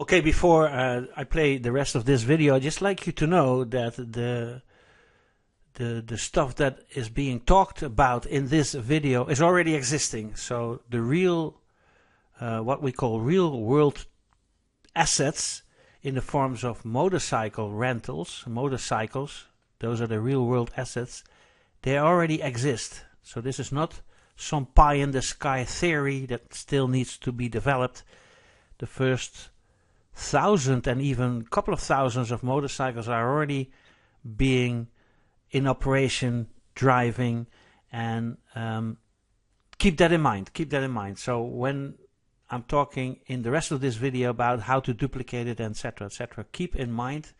Okay, before I play the rest of this video, I'd just like you to know that the stuff that is being talked about in this video is already existing. So the real, what we call real world assets in the forms of motorcycle rentals, motorcycles, those are the real world assets, they already exist. So this is not some pie in the sky theory that still needs to be developed. The first 1,000 and even a couple of thousands of motorcycles are already being in operation, driving, and keep that in mind. Keep that in mind. So when I'm talking in the rest of this video about how to duplicate it, etc., keep in mind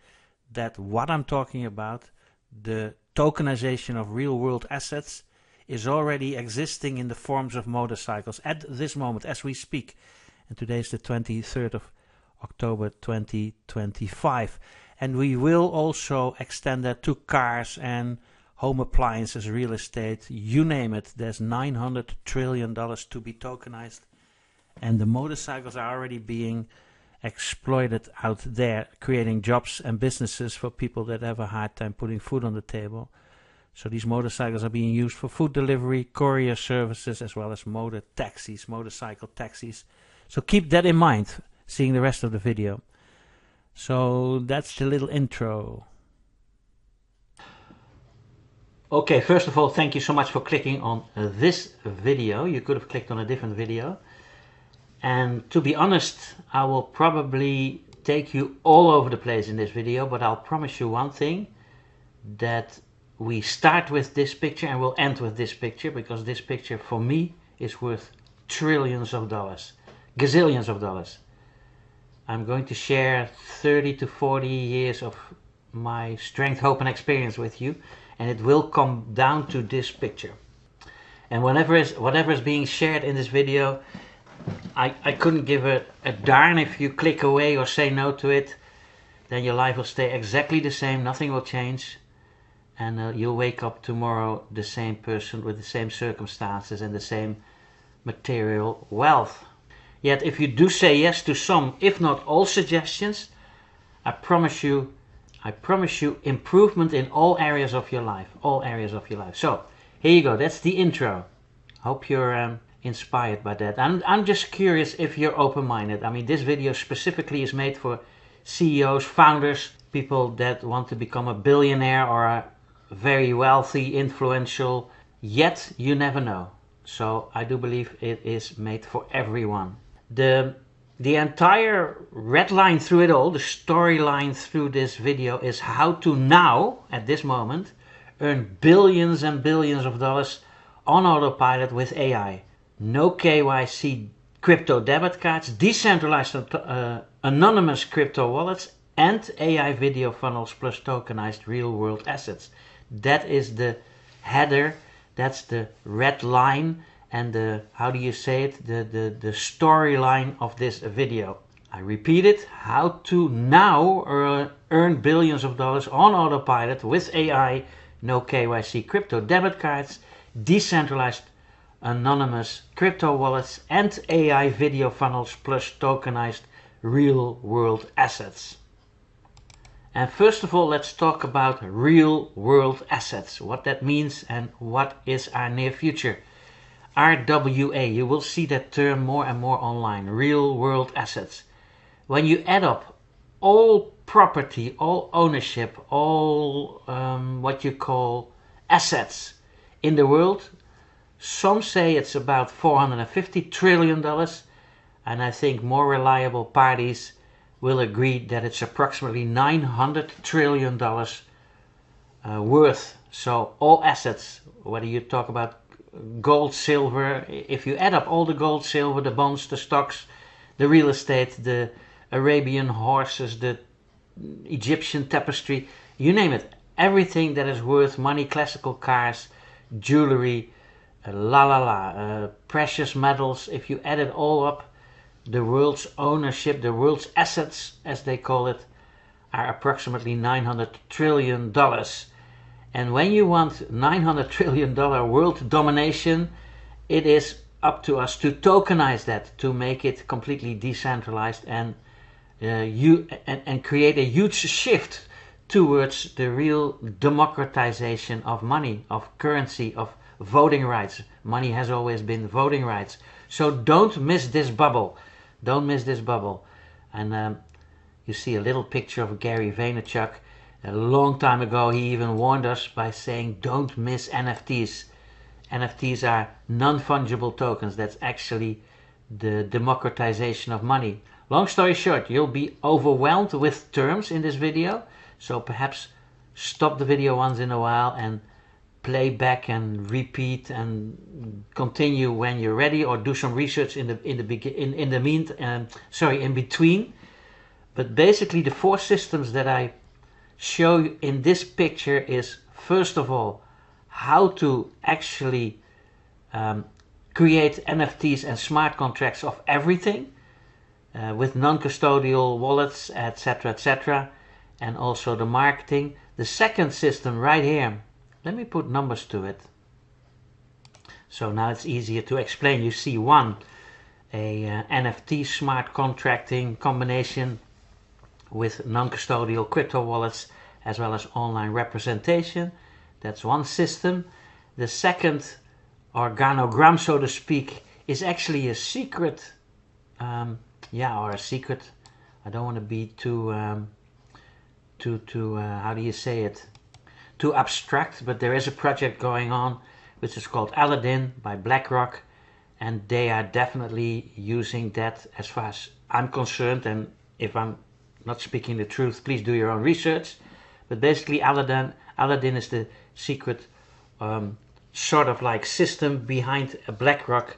that what I'm talking about, the tokenization of real-world assets, is already existing in the forms of motorcycles at this moment as we speak. And today is the 23rd of October 2025. And we will also extend that to cars and home appliances, real estate, you name it. There's $900 trillion to be tokenized. And the motorcycles are already being exploited out there, creating jobs and businesses for people that have a hard time putting food on the table. So these motorcycles are being used for food delivery, courier services, as well as motor taxis, motorcycle taxis. So keep that in mind, seeing the rest of the video. So that's the little intro. Okay, first of all, thank you so much for clicking on this video. You could have clicked on a different video. And to be honest, I will probably take you all over the place in this video, but I'll promise you one thing, that we start with this picture and we'll end with this picture, because this picture for me is worth trillions of dollars, gazillions of dollars. I'm going to share 30 to 40 years of my strength, hope and experience with you, and it will come down to this picture. And whatever is being shared in this video, I couldn't give a darn if you click away or say no to it. Then your life will stay exactly the same, nothing will change, and you'll wake up tomorrow the same person with the same circumstances and the same material wealth. Yet if you do say yes to some, if not all suggestions, I promise you improvement in all areas of your life, So here you go, that's the intro. Hope you're inspired by that. I'm just curious if you're open-minded. I mean, this video specifically is made for CEOs, founders, people that want to become a billionaire or a very wealthy, influential, yet you never know. So I do believe it is made for everyone. The entire red line through it all, the storyline through this video, is how to now, at this moment, earn billions and billions of dollars on autopilot with AI. No KYC crypto debit cards, decentralized anonymous crypto wallets, and AI video funnels plus tokenized real world assets. That is the header, that's the red line, and the, how do you say it, the storyline of this video. I repeat it, how to now earn billions of dollars on autopilot with AI, no KYC crypto debit cards, decentralized anonymous crypto wallets, and AI video funnels plus tokenized real world assets. And first of all, let's talk about real world assets, what that means and what is our near future. RWA, you will see that term more and more online, real world assets. When you add up all property, all ownership, all what you call assets in the world, some say it's about $450 trillion, and I think more reliable parties will agree that it's approximately $900 trillion worth. So all assets, whether you talk about gold, silver, if you add up all the gold, silver, the bonds, the stocks, the real estate, the Arabian horses, the Egyptian tapestry, you name it, everything that is worth money, classical cars, jewelry, precious metals, if you add it all up, the world's ownership, the world's assets, as they call it, are approximately $900 trillion. And when you want $900 trillion world domination, it is up to us to tokenize that, to make it completely decentralized and and create a huge shift towards the real democratization of money, of currency, of voting rights. Money has always been voting rights. So don't miss this bubble. Don't miss this bubble. And you see a little picture of Gary Vaynerchuk. A long time ago he even warned us by saying don't miss NFTs. NFTs are non-fungible tokens. That's actually the democratization of money. Long story short, you'll be overwhelmed with terms in this video, so perhaps stop the video once in a while and play back and repeat and continue when you're ready, or do some research in between. But basically the four systems that I show you in this picture is, first of all, how to actually create NFTs and smart contracts of everything with non-custodial wallets, etc., etc., and also the marketing. The second system right here, let me put numbers to it, so now it's easier to explain. You see one, a NFT smart contracting combination with non-custodial crypto wallets as well as online representation. That's one system. The second organogram, so to speak, is actually a secret, or a secret. I don't want to be too how do you say it? Too abstract, but there is a project going on which is called Aladdin by BlackRock, and they are definitely using that as far as I'm concerned. And if I'm not speaking the truth, please do your own research. But basically Aladdin is the secret sort of like system behind BlackRock,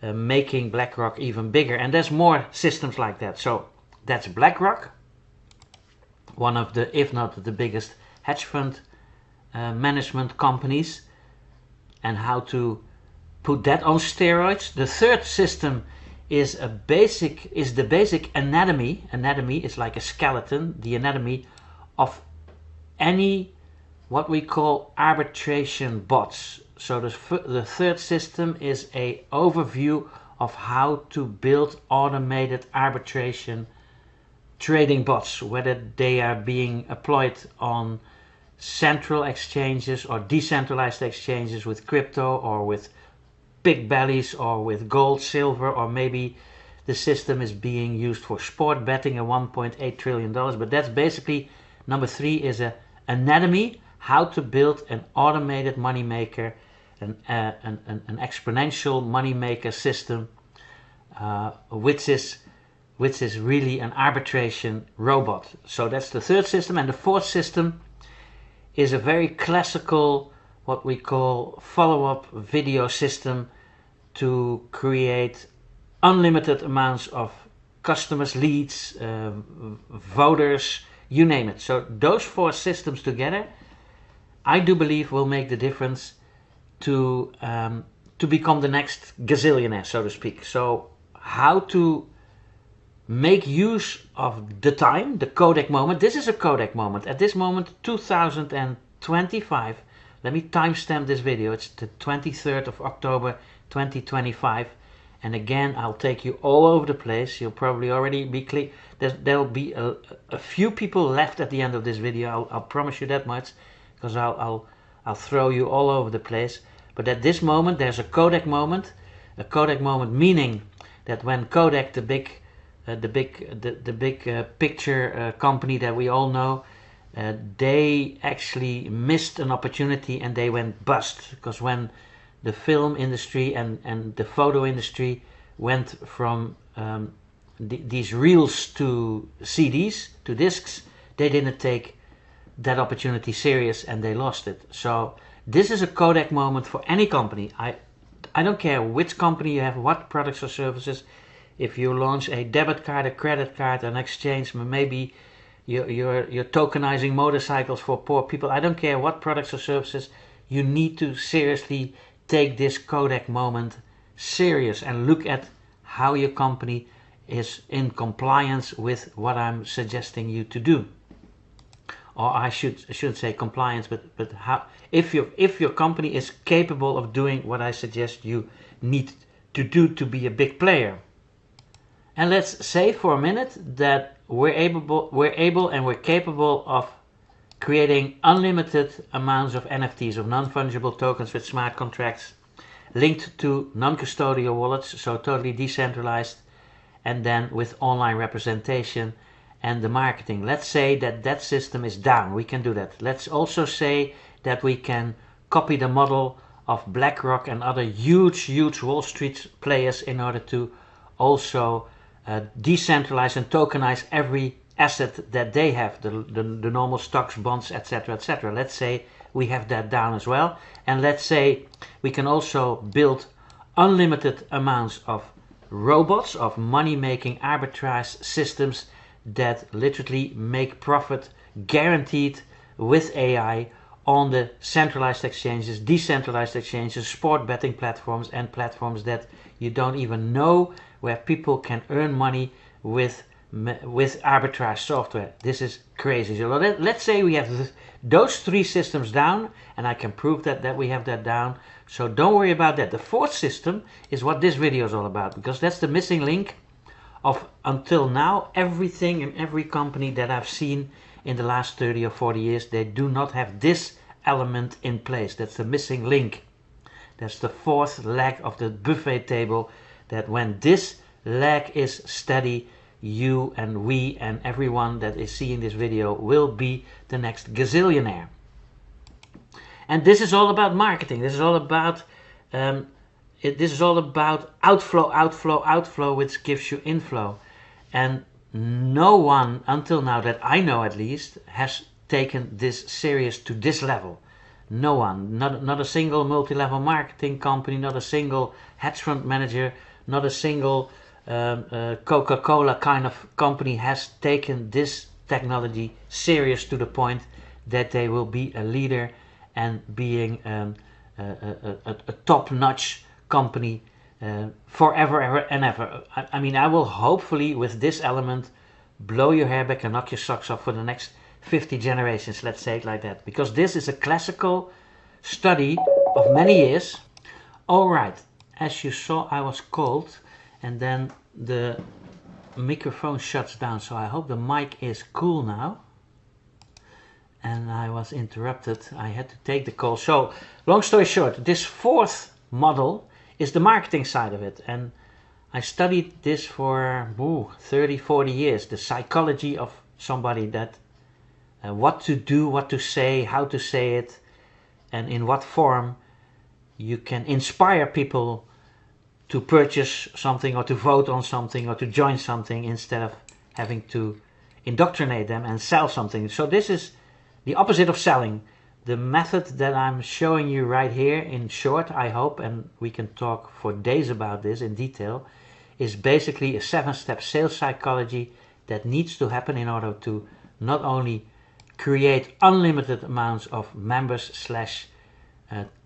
making BlackRock even bigger. And there's more systems like that. So that's BlackRock, one of the, if not the biggest hedge fund management companies, and how to put that on steroids. The third system is the basic anatomy. Anatomy is like a skeleton, the anatomy of any what we call arbitration bots. So the third system is a overview of how to build automated arbitration trading bots, whether they are being employed on central exchanges or decentralized exchanges with crypto, or with big bellies, or with gold, silver, or maybe the system is being used for sport betting at $1.8 trillion. But that's basically number three, is a anatomy, how to build an automated money maker, an exponential money maker system, which is really an arbitration robot. So that's the third system. And the fourth system is a very classical, what we call follow-up video system to create unlimited amounts of customers, leads, voters, you name it. So those four systems together, I do believe, will make the difference to become the next gazillionaire, so to speak. So how to make use of the time, the Kodak moment. This is a Kodak moment. At this moment, 2025. Let me timestamp this video. It's the 23rd of October 2025. And again, I'll take you all over the place. You'll probably already be clear. There'll be a few people left at the end of this video. I'll promise you that much, because I'll throw you all over the place. But at this moment, there's a Kodak moment. A Kodak moment meaning that when Kodak, the big picture company that we all know, they actually missed an opportunity and they went bust. Because when the film industry and the photo industry went from these reels to CDs, to discs, they didn't take that opportunity serious and they lost it. So this is a Kodak moment for any company. I don't care which company you have, what products or services. If you launch a debit card, a credit card, an exchange, maybe you're tokenizing motorcycles for poor people. I don't care what products or services. You need to seriously take this Kodak moment serious and look at how your company is in compliance with what I'm suggesting you to do. Or I shouldn't say compliance, but how, if your company is capable of doing what I suggest you need to do to be a big player. And let's say for a minute that we're able and we're capable of creating unlimited amounts of NFTs, of non-fungible tokens with smart contracts linked to non-custodial wallets, so totally decentralized, and then with online representation and the marketing. Let's say that that system is down. We can do that. Let's also say that we can copy the model of BlackRock and other huge Wall Street players in order to also decentralize and tokenize every asset that they have, the normal stocks, bonds, etc., etc. Let's say we have that down as well, and let's say we can also build unlimited amounts of robots, of money-making arbitrage systems that literally make profit guaranteed with AI on the centralized exchanges, decentralized exchanges, sport betting platforms, and platforms that you don't even know, where people can earn money with arbitrage software. This is crazy. So let's say we have those three systems down, and I can prove that we have that down. So don't worry about that. The fourth system is what this video is all about, because that's the missing link of, until now, everything in every company that I've seen in the last 30 or 40 years, they do not have this element in place. That's the missing link. That's the fourth leg of the buffet table, that when this leg is steady, you and we and everyone that is seeing this video will be the next gazillionaire. And this is all about marketing. This is all about outflow, which gives you inflow. And no one, until now that I know at least, has taken this serious to this level. No one, not a single multi-level marketing company, not a single hedge fund manager, not a single Coca-Cola kind of company has taken this technology serious to the point that they will be a leader and being a top-notch company forever, ever and ever. I mean, I will hopefully with this element blow your hair back and knock your socks off for the next 50 generations, let's say it like that, because this is a classical study of many years. All right, as you saw, I was cold, and then the microphone shuts down, so I hope the mic is cool now. And I was interrupted. I had to take the call. So, long story short, this fourth model is the marketing side of it. And I studied this for 30, 40 years. The psychology of somebody, that what to do, what to say, how to say it, and in what form you can inspire people to purchase something or to vote on something or to join something, instead of having to indoctrinate them and sell something. So this is the opposite of selling. The method that I'm showing you right here, in short, I hope, and we can talk for days about this in detail, is basically a 7-step sales psychology that needs to happen in order to not only create unlimited amounts of members slash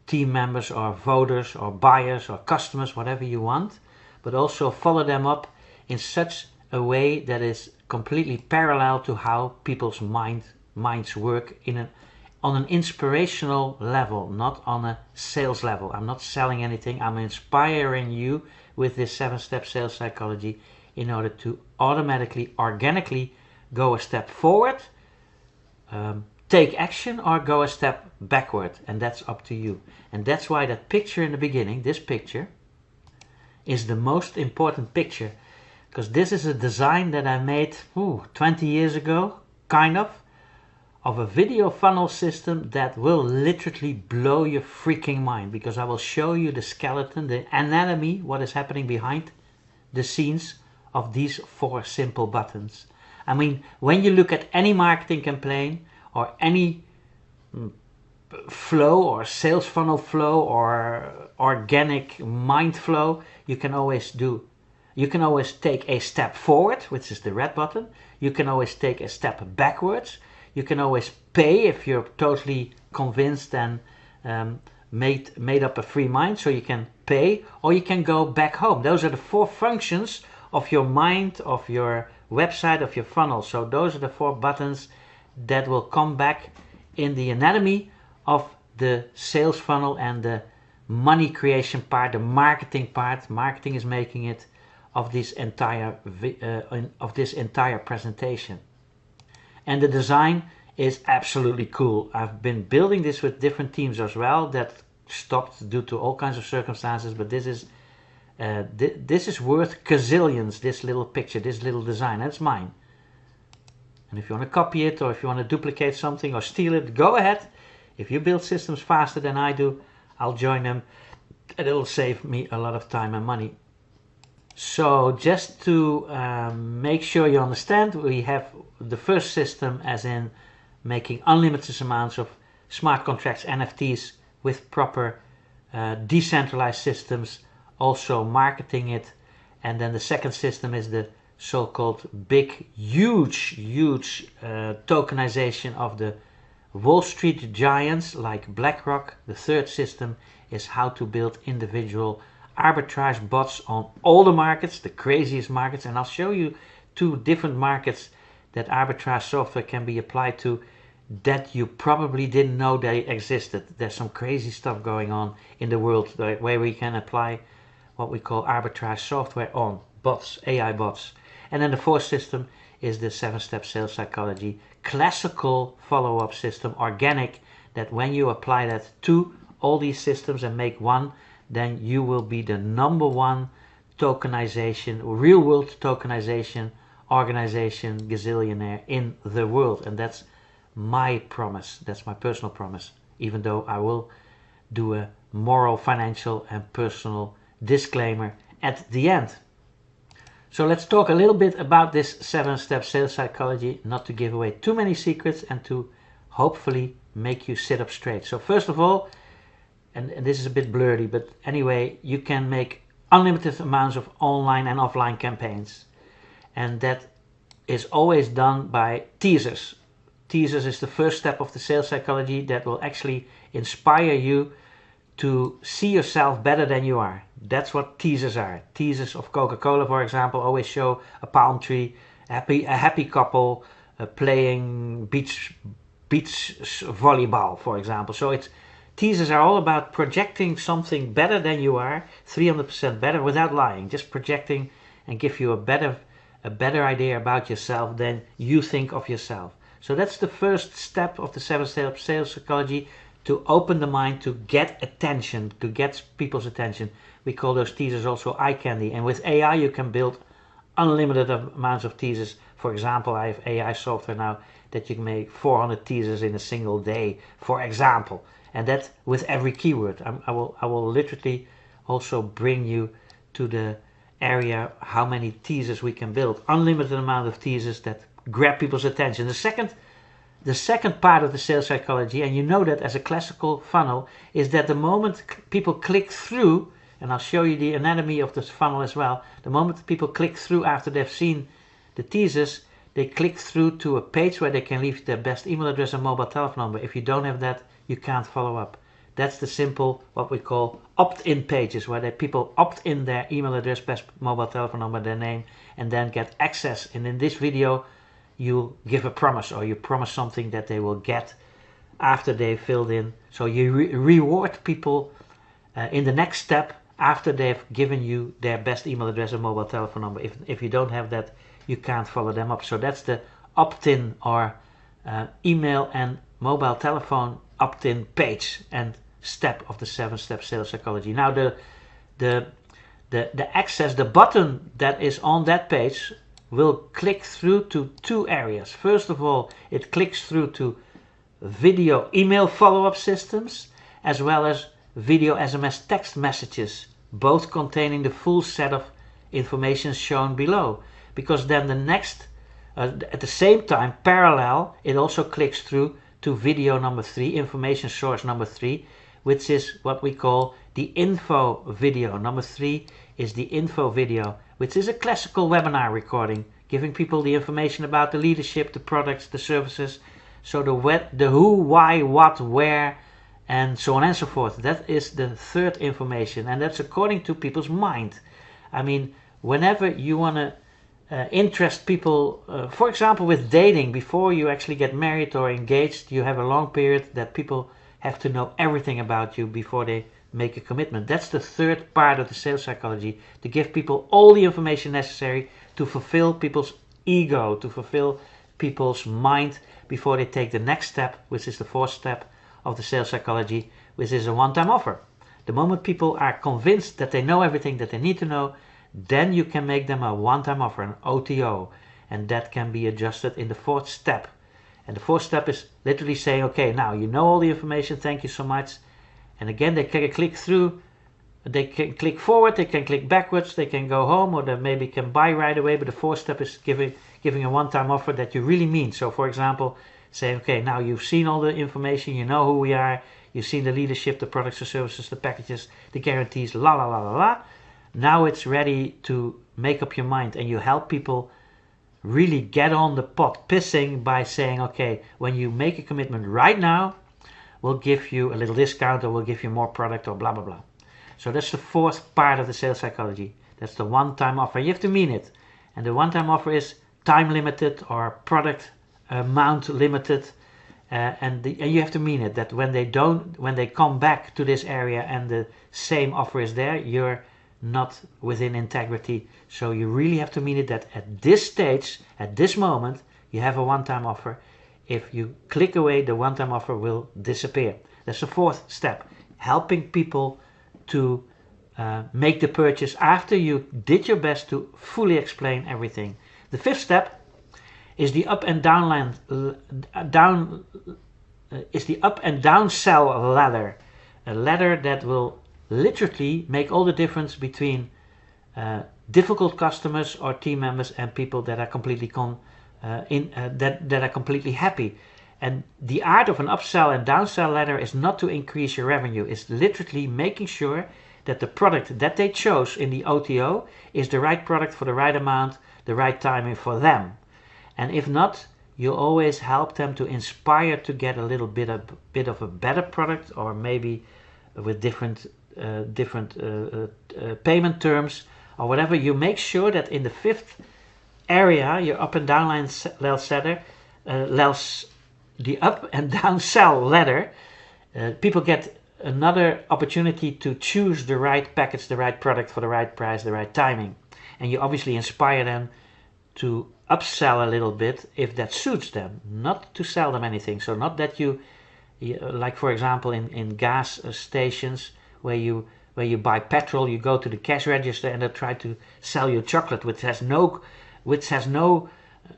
team members or voters or buyers or customers, whatever you want, but also follow them up in such a way that is completely parallel to how people's minds work on an inspirational level, not on a sales level. I'm not selling anything. I'm inspiring you with this 7-step sales psychology in order to automatically, organically go a step forward, take action, or go a step backward, and that's up to you. And that's why that picture in the beginning, this picture, is the most important picture, because this is a design that I made 20 years ago, kind of a video funnel system that will literally blow your freaking mind, because I will show you the skeleton, the anatomy, what is happening behind the scenes of these 4 simple buttons. I mean, when you look at any marketing campaign or any flow or sales funnel flow or organic mind flow, you can always take a step forward, which is the red button. You can always take a step backwards. You can always pay if you're totally convinced and made up a free mind, so you can pay, or you can go back home. Those are the 4 functions of your mind, of your website, of your funnel. So those are the 4 buttons that will come back in the anatomy of the sales funnel and the money creation part, the marketing part. Marketing is making it of this entire presentation. And the design is absolutely cool. I've been building this with different teams as well that stopped due to all kinds of circumstances, but this is worth gazillions. This little picture, this little design, that's mine. And if you want to copy it, or if you want to duplicate something or steal it, go ahead. If you build systems faster than I do, I'll join them, and it'll save me a lot of time and money. So just to make sure you understand, we have the first system as in making unlimited amounts of smart contracts, NFTs, with proper decentralized systems, also marketing it. And then the second system is the so-called big, huge tokenization of the Wall Street giants like BlackRock. The third system is how to build individual arbitrage bots on all the markets, the craziest markets, and I'll show you 2 different markets that arbitrage software can be applied to that you probably didn't know they existed. There's some crazy stuff going on in the world where we can apply what we call arbitrage software on bots, AI bots. And then the fourth system is the 7-step sales psychology, classical follow-up system, organic, that when you apply that to all these systems and make one, then you will be the #1 tokenization, real world tokenization organization gazillionaire in the world. And that's my promise. That's my personal promise, even though I will do a moral, financial and personal disclaimer at the end. So let's talk a little bit about this 7-step sales psychology, not to give away too many secrets and to hopefully make you sit up straight. So first of all, and this is a bit blurry, but anyway, you can make unlimited amounts of online and offline campaigns. And that is always done by teasers. Teasers is the first step of the sales psychology that will actually inspire you to see yourself better than you are. That's what teasers are. Teasers of Coca-Cola, for example, always show a palm tree, a happy couple playing beach volleyball, for example. So teasers are all about projecting something better than you are, 300% better, without lying. Just projecting and give you a better idea about yourself than you think of yourself. So that's the first step of the 7-step sales psychology, to open the mind, to get attention, to get people's attention. We call those teasers also eye candy. And with AI you can build unlimited amounts of teasers. For example, I have AI software now that you can make 400 teasers in a single day, for example. And that with every keyword. I will literally also bring you to the area how many teasers we can build. Unlimited amount of teasers that grab people's attention. The second part of the sales psychology, and you know that as a classical funnel, is that the moment people click through, and I'll show you the anatomy of this funnel as well, the moment people click through after they've seen the teasers, they click through to a page where they can leave their best email address and mobile telephone number. If you don't have that, you can't follow up. That's the simple, what we call opt-in pages, where people opt in their email address, best mobile telephone number, their name, and then get access. And in this video, you give a promise, or you promise something that they will get after they filled in. So you reward people in the next step after they've given you their best email address and mobile telephone number. If you don't have that, you can't follow them up. So that's the opt-in or email and mobile telephone opt-in page and step of the 7-step sales psychology. Now the access, the button that is on that page will click through to 2 areas. First of all, it clicks through to video email follow-up systems, as well as video SMS text messages, both containing the full set of information shown below. Because then the next, at the same time, parallel, it also clicks through to video number 3, information source number 3, which is what we call the info video. Number 3 is the info video, which is a classical webinar recording, giving people the information about the leadership, the products, the services. So the who, why, what, where, and so on and so forth. That is the third information, and that's according to people's mind. I mean, whenever you want to interest people, for example with dating, before you actually get married or engaged, you have a long period that people have to know everything about you before they make a commitment. That's the third part of the sales psychology, to give people all the information necessary to fulfill people's ego, to fulfill people's mind before they take the next step, which is the fourth step of the sales psychology, which is a one-time offer. The moment people are convinced that they know everything that they need to know, then you can make them a one-time offer, an OTO, and that can be adjusted in the fourth step. And the fourth step is literally saying, okay, now you know all the information, thank you so much. And again, they can click through, they can click forward, they can click backwards, they can go home, or they maybe can buy right away. But the fourth step is giving a one-time offer that you really mean. So for example, say, okay, now you've seen all the information, you know who we are, you've seen the leadership, the products, the services, the packages, the guarantees, la la la la la. Now it's ready to make up your mind, and you help people really get on the pot pissing by saying, okay, when you make a commitment right now, we'll give you a little discount, or we'll give you more product, or blah blah blah. So that's the fourth part of the sales psychology. That's the one-time offer. You have to mean it, and the one-time offer is time limited or product amount limited, and you have to mean it. That when they come back to this area and the same offer is there, you're not within integrity. So you really have to mean it, that at this stage, at this moment, you have a one-time offer. If you click away, the one-time offer will disappear. That's the fourth step, helping people to make the purchase after you did your best to fully explain everything. The fifth step is the up and down sell ladder, a ladder that will literally make all the difference between difficult customers or team members and people that are completely that are completely happy. And the art of an upsell and downsell ladder is not to increase your revenue. It's literally making sure that the product that they chose in the OTO is the right product for the right amount, the right timing for them. And if not, you always help them to inspire to get a little bit of a better product, or maybe with different payment terms or whatever. You make sure that in the fifth area, your up and down line the up and down sell ladder, people get another opportunity to choose the right package, the right product for the right price, the right timing. And you obviously inspire them to upsell a little bit if that suits them, not to sell them anything. So not that you like for example in gas stations where you buy petrol, you go to the cash register and they try to sell you chocolate which has no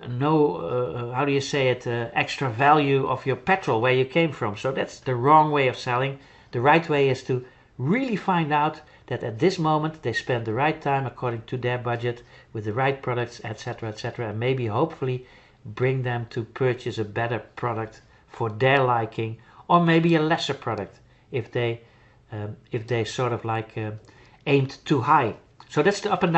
how do you say it, extra value of your petrol where you came from. So that's the wrong way of selling. The right way is to really find out that at this moment they spend the right time according to their budget with the right products, etc., etc., and maybe hopefully bring them to purchase a better product for their liking, or maybe a lesser product if they sort of like aimed too high. So that's the up and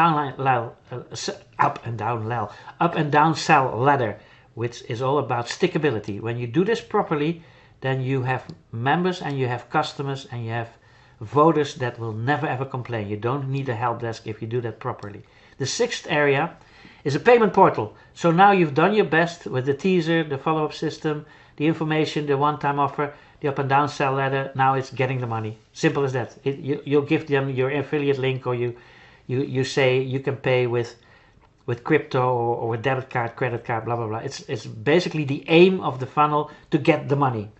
down sell ladder, which is all about stickability. When you do this properly, then you have members and you have customers and you have voters that will never ever complain. You don't need a help desk if you do that properly. The sixth area is a payment portal. So now you've done your best with the teaser, the follow-up system, the information, the one-time offer, the up and down sell ladder. Now it's getting the money. Simple as that. You'll give them your affiliate link, or you say you can pay with crypto or with debit card, credit card, blah blah blah. It's basically the aim of the funnel to get the money.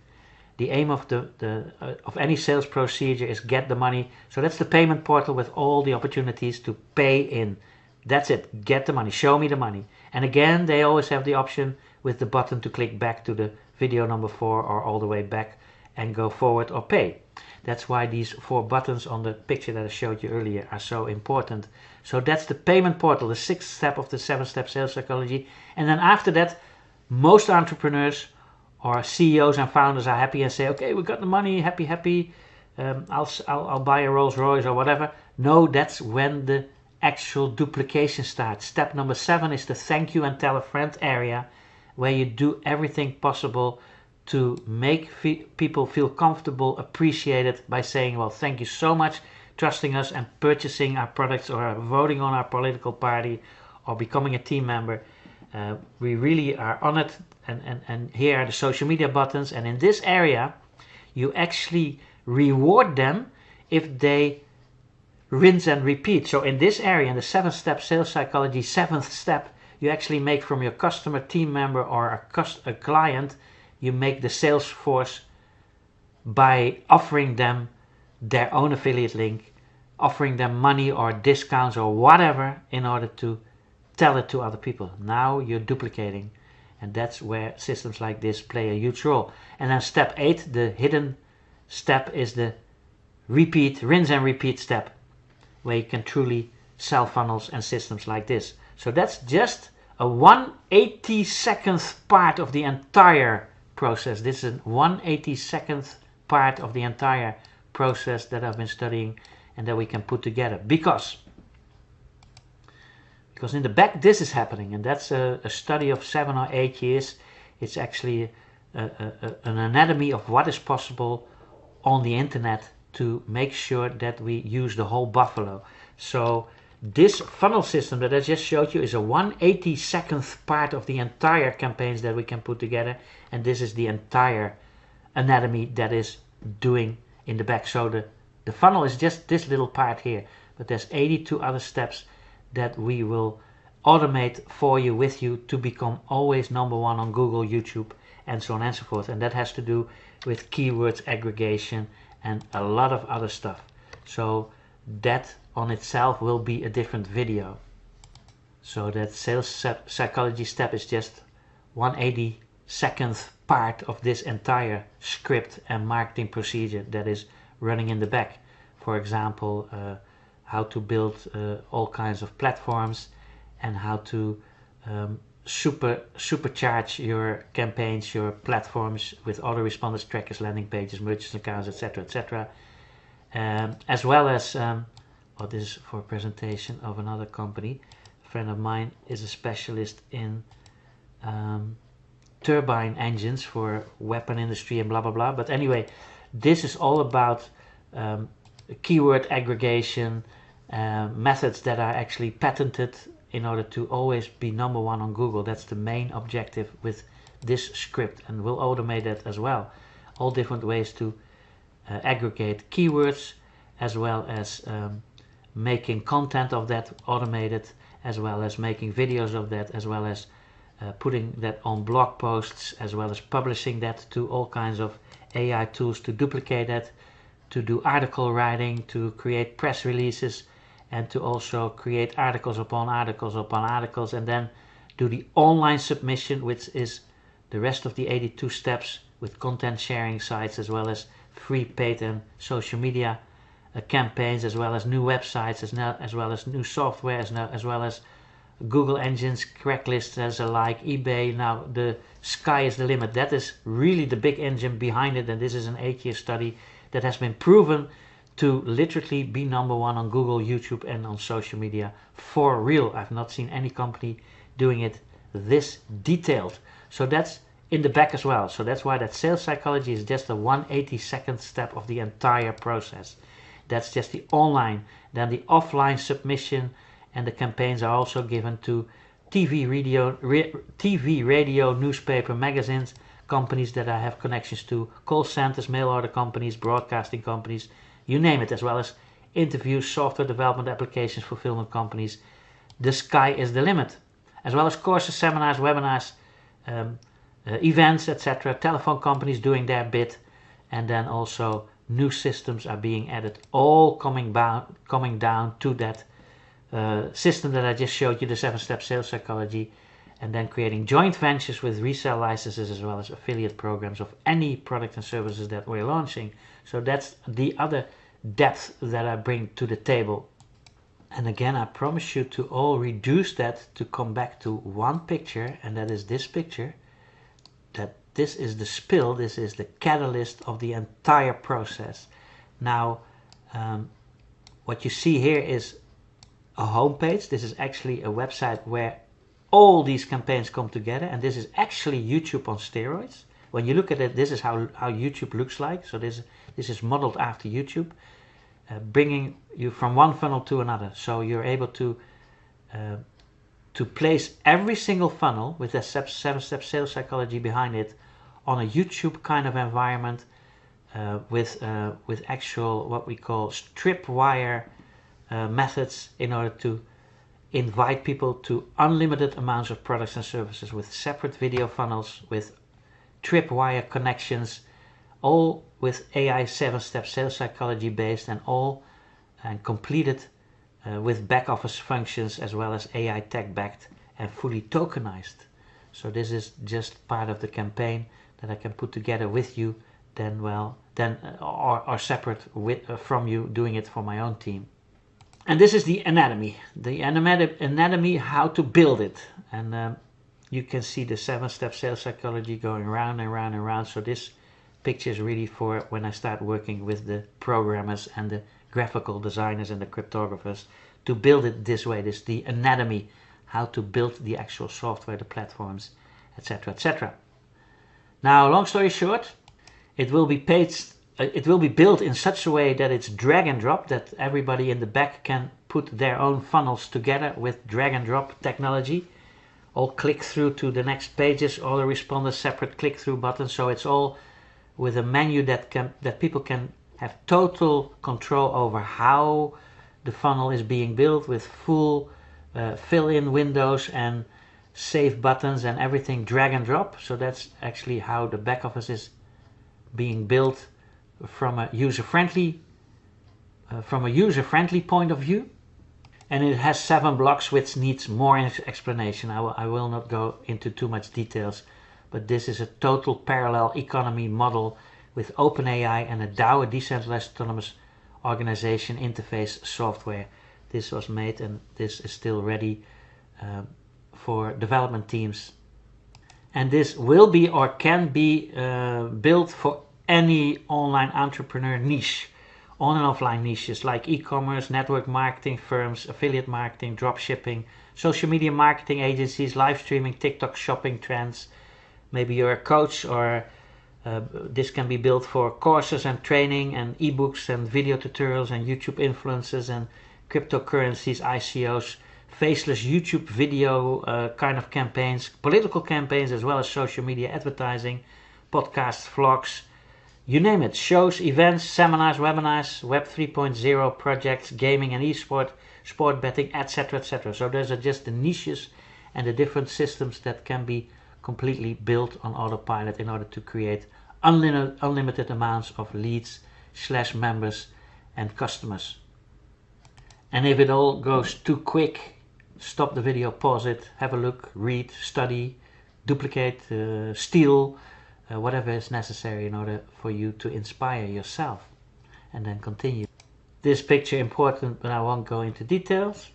The aim of of any sales procedure is get the money. So that's the payment portal with all the opportunities to pay in. That's it. Get the money. Show me the money. And again, they always have the option with the button to click back to the video number 4 or all the way back and go forward or pay. That's why these 4 buttons on the picture that I showed you earlier are so important. So that's the payment portal, the 6th step of the 7-step sales psychology. And then after that, most entrepreneurs or CEOs and founders are happy and say, okay, we got the money, happy, I'll buy a Rolls Royce or whatever. No, that's when the actual duplication starts. Step number 7 is the thank you and tell a friend area, where you do everything possible to make people feel comfortable, appreciated by saying, well, thank you so much, trusting us and purchasing our products or voting on our political party or becoming a team member. We really are honored, and here are the social media buttons, and in this area you actually reward them if they rinse and repeat. So in this area, in the 7-step sales psychology, 7th step, you actually make from your customer, team member, or a client, you make the sales force by offering them their own affiliate link, offering them money or discounts or whatever in order to tell it to other people. Now you're duplicating, and that's where systems like this play a huge role. And then step 8, the hidden step, is the rinse and repeat step, where you can truly sell funnels and systems like this. So that's just a 1/82nd part of the entire process. This is a 1/82nd part of the entire process that I've been studying and that we can put together. Because in the back this is happening, and that's a study of 7 or 8 years. It's actually an anatomy of what is possible on the internet to make sure that we use the whole buffalo. So this funnel system that I just showed you is a 1/82nd part of the entire campaigns that we can put together, and this is the entire anatomy that is doing in the back. So the funnel is just this little part here, but there's 82 other steps that we will automate for you, with you, to become always #1 on Google, YouTube, and so on and so forth. And that has to do with keywords aggregation and a lot of other stuff. So that on itself will be a different video. So that sales psychology step is just 1/82nd part of this entire script and marketing procedure that is running in the back. For example, how to build all kinds of platforms, and how to supercharge your campaigns, your platforms, with autoresponders, trackers, landing pages, merchant accounts, etc., etc. As well as, this is for a presentation of another company. A friend of mine is a specialist in turbine engines for weapon industry and blah blah blah. But anyway, this is all about keyword aggregation, methods that are actually patented in order to always be #1 on Google. That's the main objective with this script, and we'll automate that as well. All different ways to aggregate keywords, as well as making content of that automated, as well as making videos of that, as well as putting that on blog posts, as well as publishing that to all kinds of AI tools to duplicate that, to do article writing, to create press releases, and to also create articles upon articles upon articles, and then do the online submission, which is the rest of the 82 steps, with content sharing sites, as well as free paid and social media campaigns, as well as new websites, as well as new software, as well as Google engines, Craigslist, as alike, eBay. Now the sky is the limit. That is really the big engine behind it, and this is an 8-year study that has been proven to literally be #1 on Google, YouTube, and on social media for real. I've not seen any company doing it this detailed. So that's in the back as well. So that's why that sales psychology is just a 1/82nd step of the entire process. That's just the online. Then the offline submission and the campaigns are also given to TV, radio, newspaper, magazines, companies that I have connections to, call centers, mail order companies, broadcasting companies, you name it, as well as interviews, software development applications, fulfillment companies. The sky is the limit. As well as courses, seminars, webinars, events, etc. Telephone companies doing their bit, and then also new systems are being added, all coming down to that system that I just showed you, the 7-step sales psychology, and then creating joint ventures with resale licenses, as well as affiliate programs of any product and services that we're launching. So that's the other depth that I bring to the table. And again, I promise you to all reduce that to come back to one picture, and that is this picture. That this is the spill, this is the catalyst of the entire process. Now, what you see here is a homepage. This is actually a website where all these campaigns come together, and this is actually YouTube on steroids. When you look at it, this is how YouTube looks like. So this is modeled after YouTube, bringing you from one funnel to another. So you're able to place every single funnel with a 7-step sales psychology behind it on a YouTube kind of environment, with actual what we call stripwire methods in order to invite people to unlimited amounts of products and services with separate video funnels, with tripwire connections, all with AI 7-step sales psychology based, and all completed with back office functions as well as AI tech backed and fully tokenized. So this is just part of the campaign that I can put together with you, or separate from you, doing it for my own team. And this is the anatomy how to build it. And you can see the 7-step sales psychology going round and round and round. So this picture is really for when I start working with the programmers and the graphical designers and the cryptographers to build it this way. This is the anatomy, how to build the actual software, the platforms, etc., etc. Now, long story short, it will be built in such a way that it's drag and drop, that everybody in the back can put their own funnels together with drag and drop technology. All click through to the next pages, all the responders separate click through buttons. So it's all with a menu that people can have total control over how the funnel is being built, with full fill-in windows and save buttons and everything drag and drop. So that's actually how the back office is being built from a user-friendly point of view. And it has 7 blocks, which needs more explanation. I will not go into too much details, but this is a total parallel economy model with OpenAI and a DAO, a decentralized autonomous organization interface software. This was made and this is still ready for development teams. And this will be or can be built for any online entrepreneur niche, on and offline niches like e-commerce, network marketing firms, affiliate marketing, drop shipping, social media marketing agencies, live streaming, TikTok shopping trends. Maybe you're a coach, or this can be built for courses and training and ebooks and video tutorials and YouTube influencers and cryptocurrencies, ICOs, faceless YouTube video kind of campaigns, political campaigns, as well as social media advertising, podcasts, vlogs, you name it, shows, events, seminars, webinars, Web 3.0 projects, gaming and e-sport, sport betting, etc., etc. So those are just the niches and the different systems that can be completely built on autopilot in order to create unlimited amounts of leads / members and customers. And if it all goes too quick, stop the video, pause it, have a look, read, study, duplicate, steal, whatever is necessary in order for you to inspire yourself, and then continue. This picture important, but I won't go into details.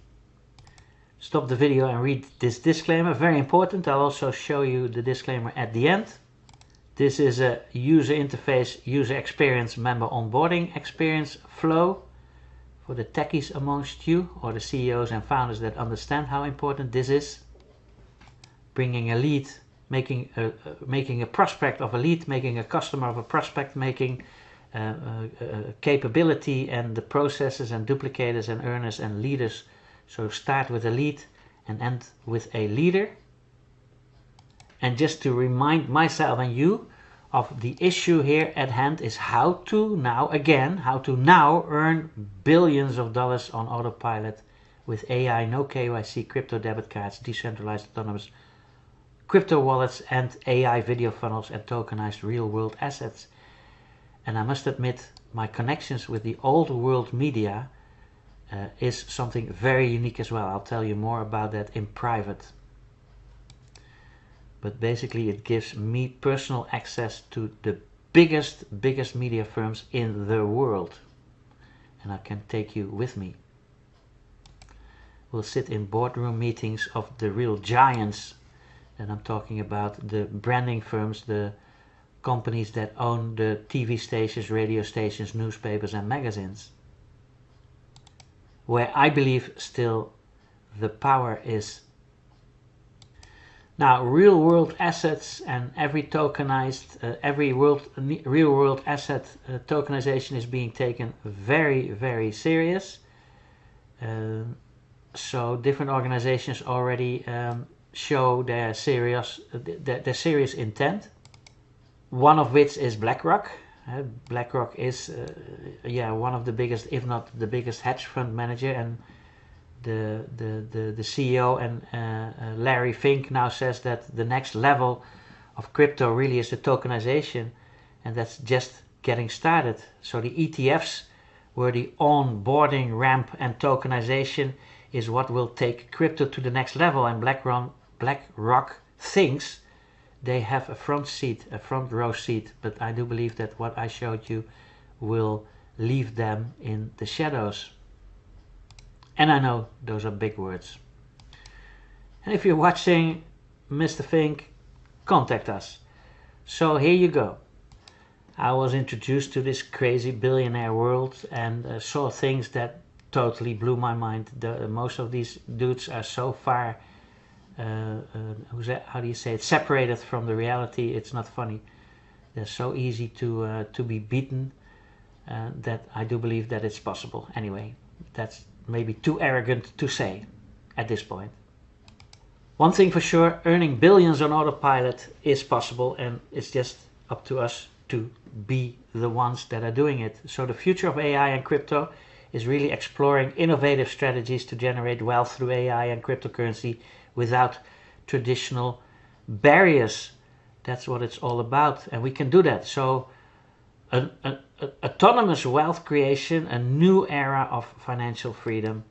Stop the video and read this disclaimer, very important. I'll also show you the disclaimer at the end. This is a user interface, user experience, member onboarding experience flow for the techies amongst you, or the CEOs and founders that understand how important this is. Bringing a lead, making a prospect of a lead, making a customer of a prospect, making capability and the processes and duplicators and earners and leaders. So start with a lead and end with a leader. And just to remind myself and you of the issue here at hand is how to now earn billions of dollars on autopilot with AI, no KYC, crypto debit cards, decentralized autonomous crypto wallets, and AI video funnels and tokenized real world assets. And I must admit, my connections with the old world media is something very unique as well. I'll tell you more about that in private. But basically it gives me personal access to the biggest media firms in the world. And I can take you with me. We'll sit in boardroom meetings of the real giants. And I'm talking about the branding firms, the companies that own the TV stations, radio stations, newspapers and magazines. Where I believe still the power is. Now, real world assets and every tokenized, real world asset tokenization is being taken very, very serious. So different organizations already show their serious intent. One of which is BlackRock. BlackRock is one of the biggest, if not the biggest, hedge fund manager, and the CEO and Larry Fink now says that the next level of crypto really is the tokenization, and that's just getting started. So the ETFs were the onboarding ramp, and tokenization is what will take crypto to the next level. And BlackRock thinks they have a front row seat, but I do believe that what I showed you will leave them in the shadows. And I know those are big words. And if you're watching, Mr. Fink, contact us. So here you go. I was introduced to this crazy billionaire world and saw things that totally blew my mind. Most of these dudes are so far, how do you say it, separated from the reality. It's not funny. They're so easy to be beaten that I do believe that it's possible. Anyway, that's maybe too arrogant to say at this point. One thing for sure, earning billions on autopilot is possible, and it's just up to us to be the ones that are doing it. So the future of AI and crypto is really exploring innovative strategies to generate wealth through AI and cryptocurrency without traditional barriers. That's what it's all about, and we can do that. So autonomous wealth creation, a new era of financial freedom.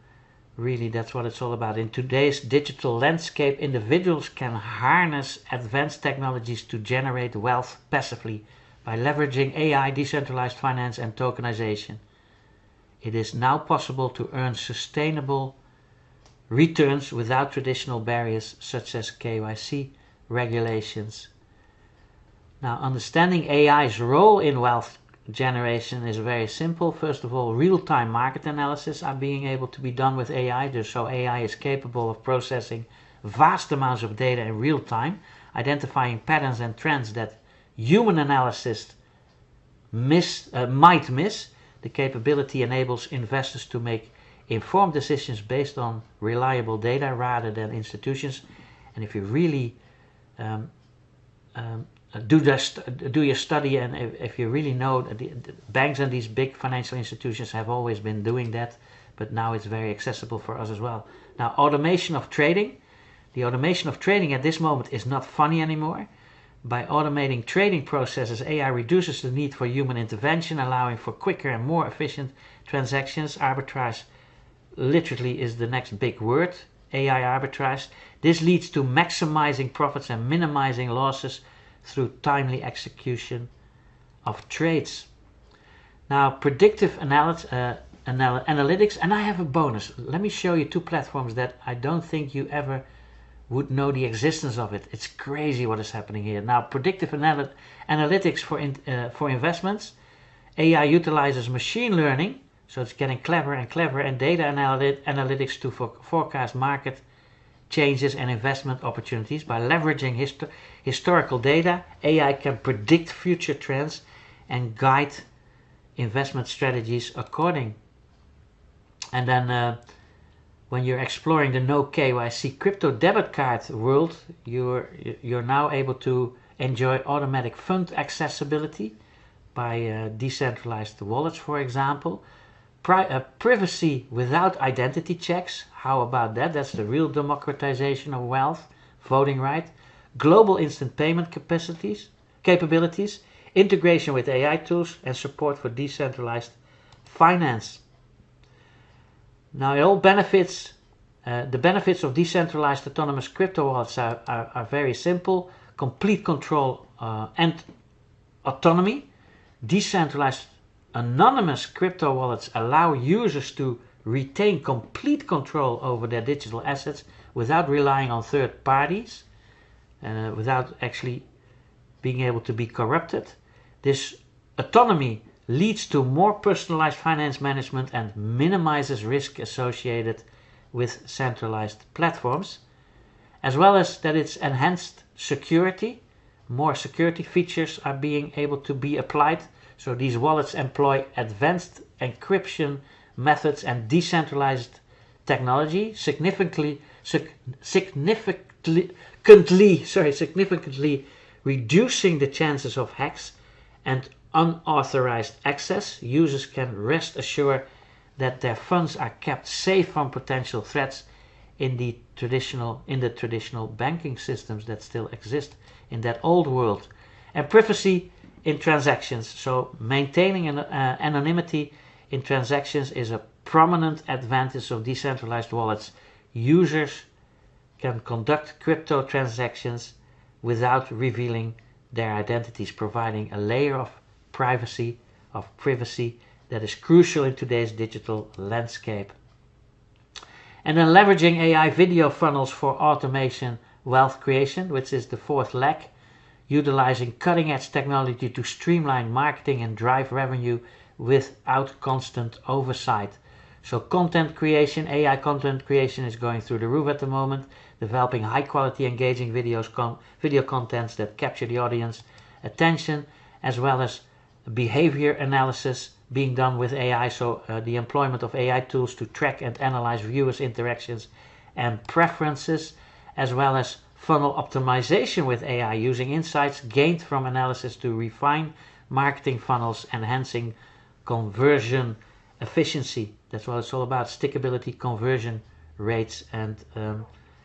Really, that's what it's all about. In today's digital landscape, individuals can harness advanced technologies to generate wealth passively by leveraging AI, decentralized finance, and tokenization. It is now possible to earn sustainable returns without traditional barriers such as KYC regulations. Now, understanding AI's role in wealth generation is very simple. First of all, real-time market analysis are being able to be done with AI. So AI is capable of processing vast amounts of data in real time, identifying patterns and trends that human analysis might miss. The capability enables investors to make informed decisions based on reliable data rather than institutions. And if you really do your study, and if you really know that the banks and these big financial institutions have always been doing that, but now it's very accessible for us as well. Now, automation of trading. The automation of trading at this moment is not funny anymore. By automating trading processes, AI reduces the need for human intervention, allowing for quicker and more efficient transactions. Arbitrage literally is the next big word, AI arbitrage. This leads to maximizing profits and minimizing losses through timely execution of trades. Now, predictive analytics, and I have a bonus. Let me show you two platforms that I don't think you ever would know the existence of it. It's crazy what is happening here. Now, predictive analytics for investments. AI utilizes machine learning, so it's getting clever and clever, and data analytics to forecast market changes and investment opportunities. By leveraging historical data, AI can predict future trends and guide investment strategies according. And then when you're exploring the no KYC crypto debit card world, you're now able to enjoy automatic fund accessibility by decentralized wallets, for example. Privacy without identity checks. How about that? That's the real democratization of wealth. Voting right. Global instant payment capabilities. Integration with AI tools and support for decentralized finance. Now, it all benefits. The benefits of decentralized autonomous crypto wallets are very simple. Complete control and autonomy. Decentralized anonymous crypto wallets allow users to retain complete control over their digital assets without relying on third parties, without actually being able to be corrupted. This autonomy leads to more personalized finance management and minimizes risk associated with centralized platforms, as well as that it's enhanced security. More security features are being able to be applied. So these wallets employ advanced encryption methods and decentralized technology, significantly reducing the chances of hacks and unauthorized access. Users can rest assured that their funds are kept safe from potential threats in the traditional banking systems that still exist in that old world. And privacy in transactions. So maintaining anonymity in transactions is a prominent advantage of decentralized wallets. Users can conduct crypto transactions without revealing their identities, providing a layer of privacy that is crucial in today's digital landscape. And then leveraging AI video funnels for automation wealth creation, which is the fourth leg, utilizing cutting-edge technology to streamline marketing and drive revenue without constant oversight. So content creation, AI content creation is going through the roof at the moment, developing high-quality engaging video contents that capture the audience attention, as well as behavior analysis being done with AI, so the employment of AI tools to track and analyze viewers' interactions and preferences, as well as funnel optimization with AI, using insights gained from analysis to refine marketing funnels, enhancing conversion efficiency. That's what it's all about: stickability, conversion rates, and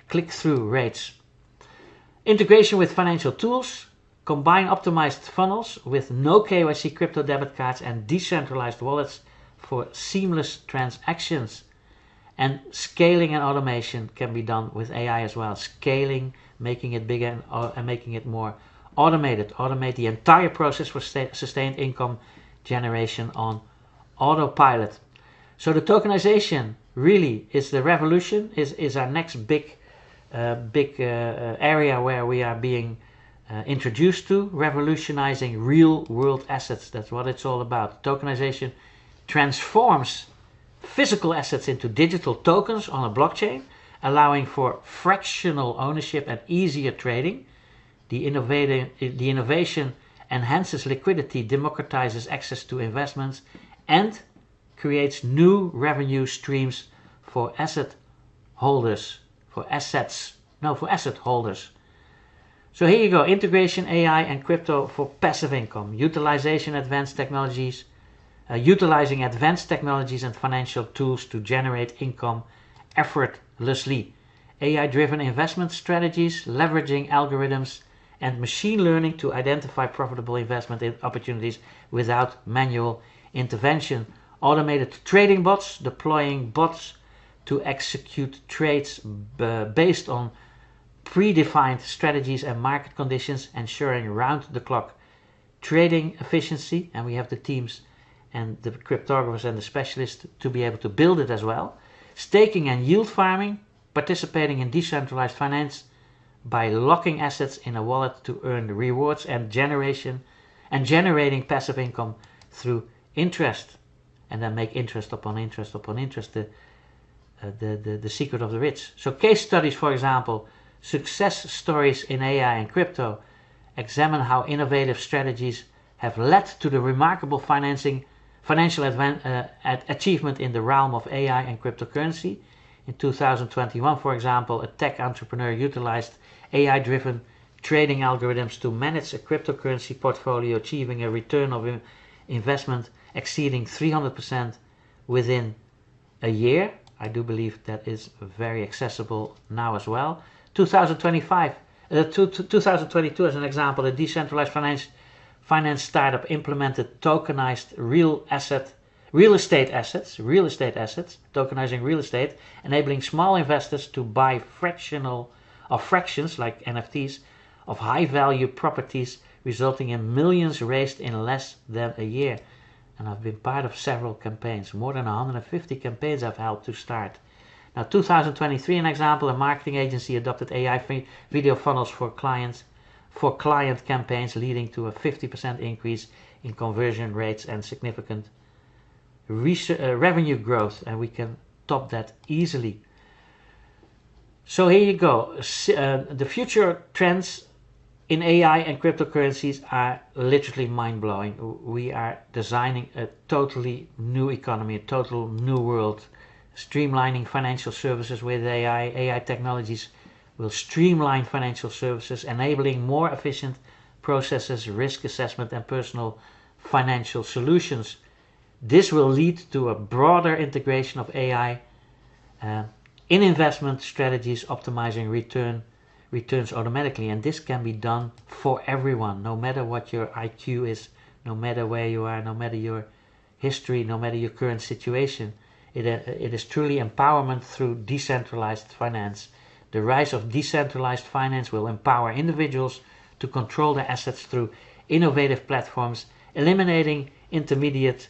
click-through rates. Integration with financial tools. Combine optimized funnels with no KYC crypto debit cards and decentralized wallets for seamless transactions. And scaling and automation can be done with AI as well. Scaling, making it bigger and making it more automated. Automate the entire process for sustained income generation on autopilot. So the tokenization really is the revolution, is our next big area where we are being introduced to, revolutionizing real world assets. That's what it's all about. Tokenization transforms physical assets into digital tokens on a blockchain, allowing for fractional ownership and easier trading. The innovation enhances liquidity, democratizes access to investments, and creates new revenue streams for asset holders. For asset holders. So here you go, integration, AI and crypto for passive income, utilizing advanced technologies and financial tools to generate income effortlessly. AI-driven investment strategies, leveraging algorithms and machine learning to identify profitable investment opportunities without manual intervention. Automated trading bots, deploying bots to execute trades based on predefined strategies and market conditions, ensuring round-the-clock trading efficiency. And we have the teams and the cryptographers and the specialists to be able to build it as well. Staking and yield farming, participating in decentralized finance by locking assets in a wallet to earn rewards, and generating passive income through interest, and then make interest upon interest upon interest the secret of the rich. So case studies, for example, success stories in AI and crypto examine how innovative strategies have led to the remarkable financial achievement in the realm of AI and cryptocurrency. In 2021, for example, a tech entrepreneur utilized AI-driven trading algorithms to manage a cryptocurrency portfolio, achieving a return of investment exceeding 300% within a year. I do believe that is very accessible now as well. 2022 as an example, a decentralized finance startup implemented tokenized real estate assets, tokenizing real estate, enabling small investors to buy fractions like NFTs of high value properties, resulting in millions raised in less than a year. And I've been part of several campaigns, more than 150 campaigns I've helped to start. Now 2023, an example, a marketing agency adopted AI video funnels for client campaigns, leading to a 50% increase in conversion rates and significant revenue growth, and we can top that easily. So here you go. The future trends in AI and cryptocurrencies are literally mind-blowing. We are designing a totally new economy, a total new world. Streamlining financial services with AI. AI technologies will streamline financial services, enabling more efficient processes, risk assessment, and personal financial solutions. This will lead to a broader integration of AI in investment strategies, optimizing returns automatically. And this can be done for everyone, no matter what your IQ is, no matter where you are, no matter your history, no matter your current situation. It is truly empowerment through decentralized finance. The rise of decentralized finance will empower individuals to control their assets through innovative platforms, eliminating intermediaries,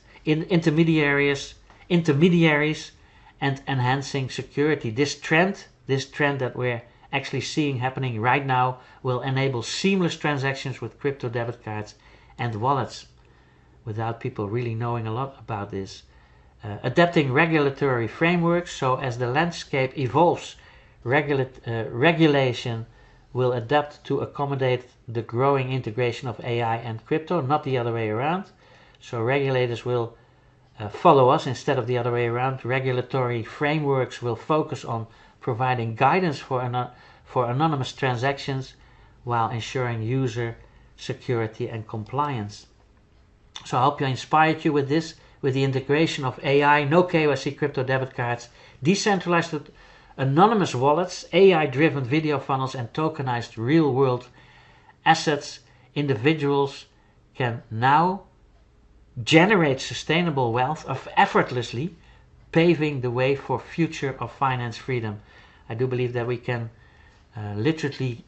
and enhancing security. This trend that we're actually seeing happening right now will enable seamless transactions with crypto debit cards and wallets without people really knowing a lot about this. Adapting regulatory frameworks, so as the landscape evolves, regulation will adapt to accommodate the growing integration of AI and crypto, not the other way around. So regulators will follow us instead of the other way around. Regulatory frameworks will focus on providing guidance for anonymous transactions while ensuring user security and compliance. So I hope I inspired you with this, with the integration of AI, no KYC crypto debit cards, decentralized anonymous wallets, AI-driven video funnels, and tokenized real-world assets. Individuals can now generate sustainable wealth effortlessly, paving the way for future of finance freedom. I do believe that we can literally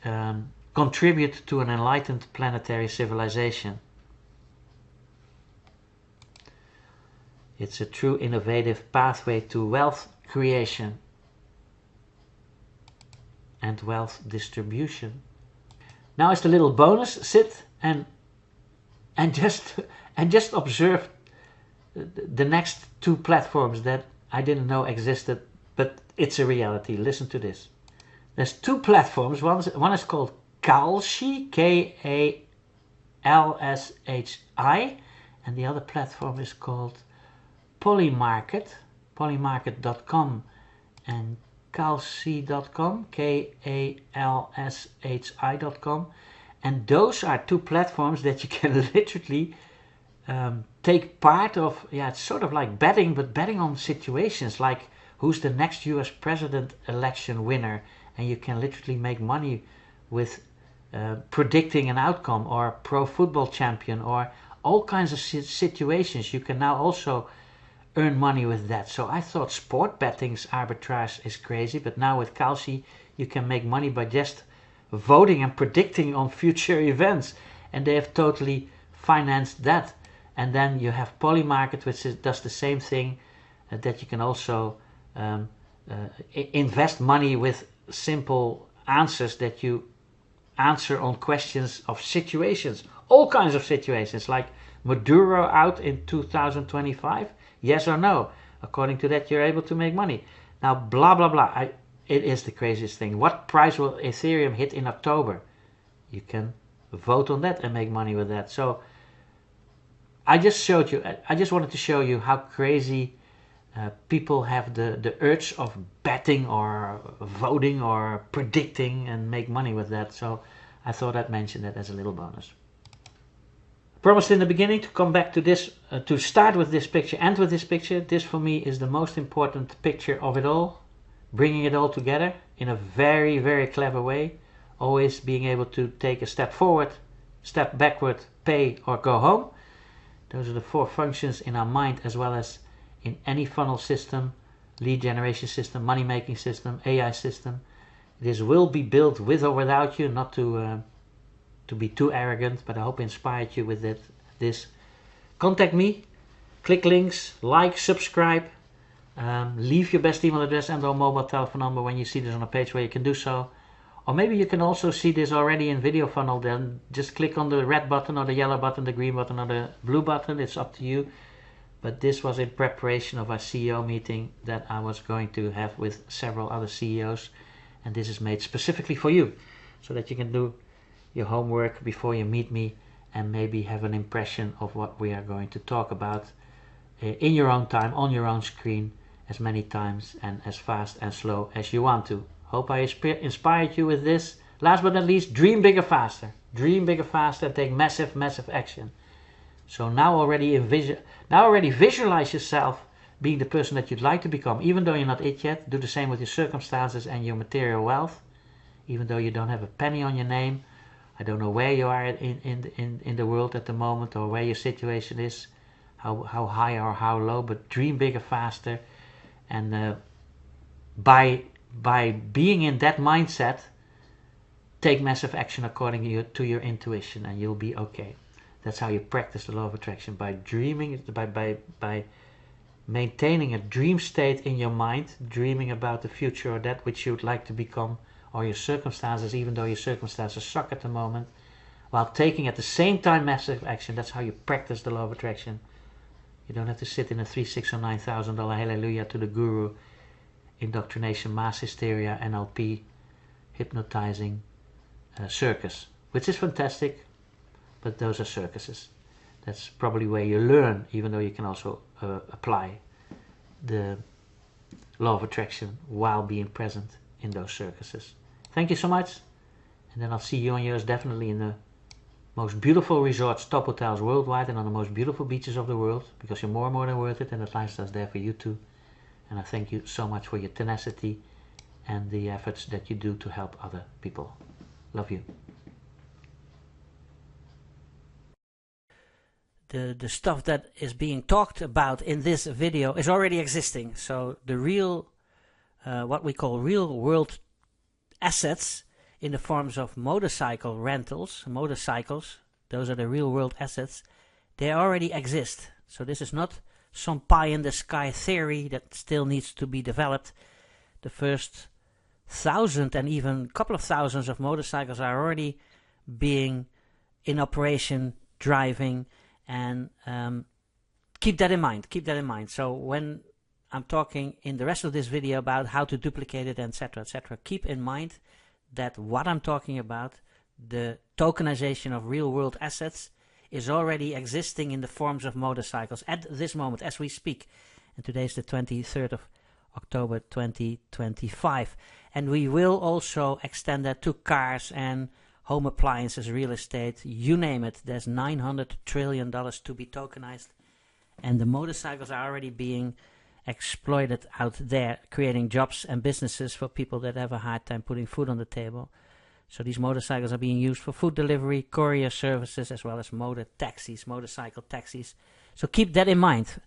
contribute to an enlightened planetary civilization. It's a true innovative pathway to wealth creation and wealth distribution. Now, as the little bonus, sit and just observe the next two platforms that I didn't know existed, but it's a reality. Listen to this. There's two platforms. One is called Kalshi, Kalshi, and the other platform is called Polymarket, polymarket.com, and kalshi.com, kalshi.com. And those are two platforms that you can literally take part of. Yeah, it's sort of like betting, but betting on situations like who's the next US president election winner, and you can literally make money with predicting an outcome, or pro football champion, or all kinds of situations. You can now also earn money with that. So I thought sport betting's arbitrage is crazy, but now with Kalshi you can make money by just voting and predicting on future events, and they have totally financed that. And then you have Polymarket, which does the same thing, that you can also invest money with simple answers that you answer on questions of situations, all kinds of situations, like Maduro out in 2025, yes or no. According to that, you're able to make money. Now, blah blah blah. It is the craziest thing. What price will Ethereum hit in October? You can vote on that and make money with that. So I just wanted to show you how crazy people have the urge of betting or voting or predicting and make money with that. So I thought I'd mention that as a little bonus. Promised in the beginning to come back to this, to start with this picture, end with this picture. This for me is the most important picture of it all, bringing it all together in a very, very clever way, always being able to take a step forward, step backward, pay or go home. Those are the four functions in our mind, as well as in any funnel system, lead generation system, money making system, AI system. This will be built with or without you, not to be too arrogant, but I hope I inspired you with this. Contact me, click links, like, subscribe, leave your best email address and or mobile telephone number when you see this on a page where you can do so. Or maybe you can also see this already in video funnel. Then just click on the red button or the yellow button, the green button or the blue button. It's up to you. But this was in preparation of our CEO meeting that I was going to have with several other CEOs, and this is made specifically for you, so that you can do your homework before you meet me and maybe have an impression of what we are going to talk about in your own time, on your own screen, as many times and as fast and slow as you want to. Hope I inspired you with this. Last but not least, dream bigger, faster. Dream bigger, faster, take massive, massive action. So now already visualize yourself being the person that you'd like to become, even though you're not it yet. Do the same with your circumstances and your material wealth, even though you don't have a penny on your name. I don't know where you are in the world at the moment, or where your situation is, how high or how low, but dream bigger, faster. And by being in that mindset, take massive action according to your intuition, and you'll be okay. That's how you practice the law of attraction, by dreaming, by maintaining a dream state in your mind, dreaming about the future or that which you would like to become, or your circumstances, even though your circumstances suck at the moment, while taking at the same time massive action. That's how you practice the law of attraction. You don't have to sit in a $3,000, $6,000 or $9,000 hallelujah to the guru, indoctrination, mass hysteria, NLP, hypnotizing circus, which is fantastic, but those are circuses. That's probably where you learn, even though you can also apply the law of attraction while being present in those circuses. Thank you so much, and then I'll see you and yours definitely in the most beautiful resorts, top hotels worldwide, and on the most beautiful beaches of the world, because you're more and more than worth it, and that lifestyle's there for you too. And I thank you so much for your tenacity and the efforts that you do to help other people. Love you. The stuff that is being talked about in this video is already existing. So the real, what we call real world assets in the forms of motorcycle rentals, motorcycles, those are the real world assets, they already exist. So this is not some pie in the sky theory that still needs to be developed. The first 1,000 and even a couple of thousands of motorcycles are already being in operation, driving, and keep that in mind. Keep that in mind. So when I'm talking in the rest of this video about how to duplicate it, etc., keep in mind that what I'm talking about, the tokenization of real world assets, is already existing in the forms of motorcycles at this moment as we speak. And today is the 23rd of October 2025. And we will also extend that to cars and home appliances, real estate, you name it. There's $900 trillion to be tokenized. And the motorcycles are already being exploited out there, creating jobs and businesses for people that have a hard time putting food on the table. So these motorcycles are being used for food delivery, courier services, as well as motorcycle taxis. So keep that in mind.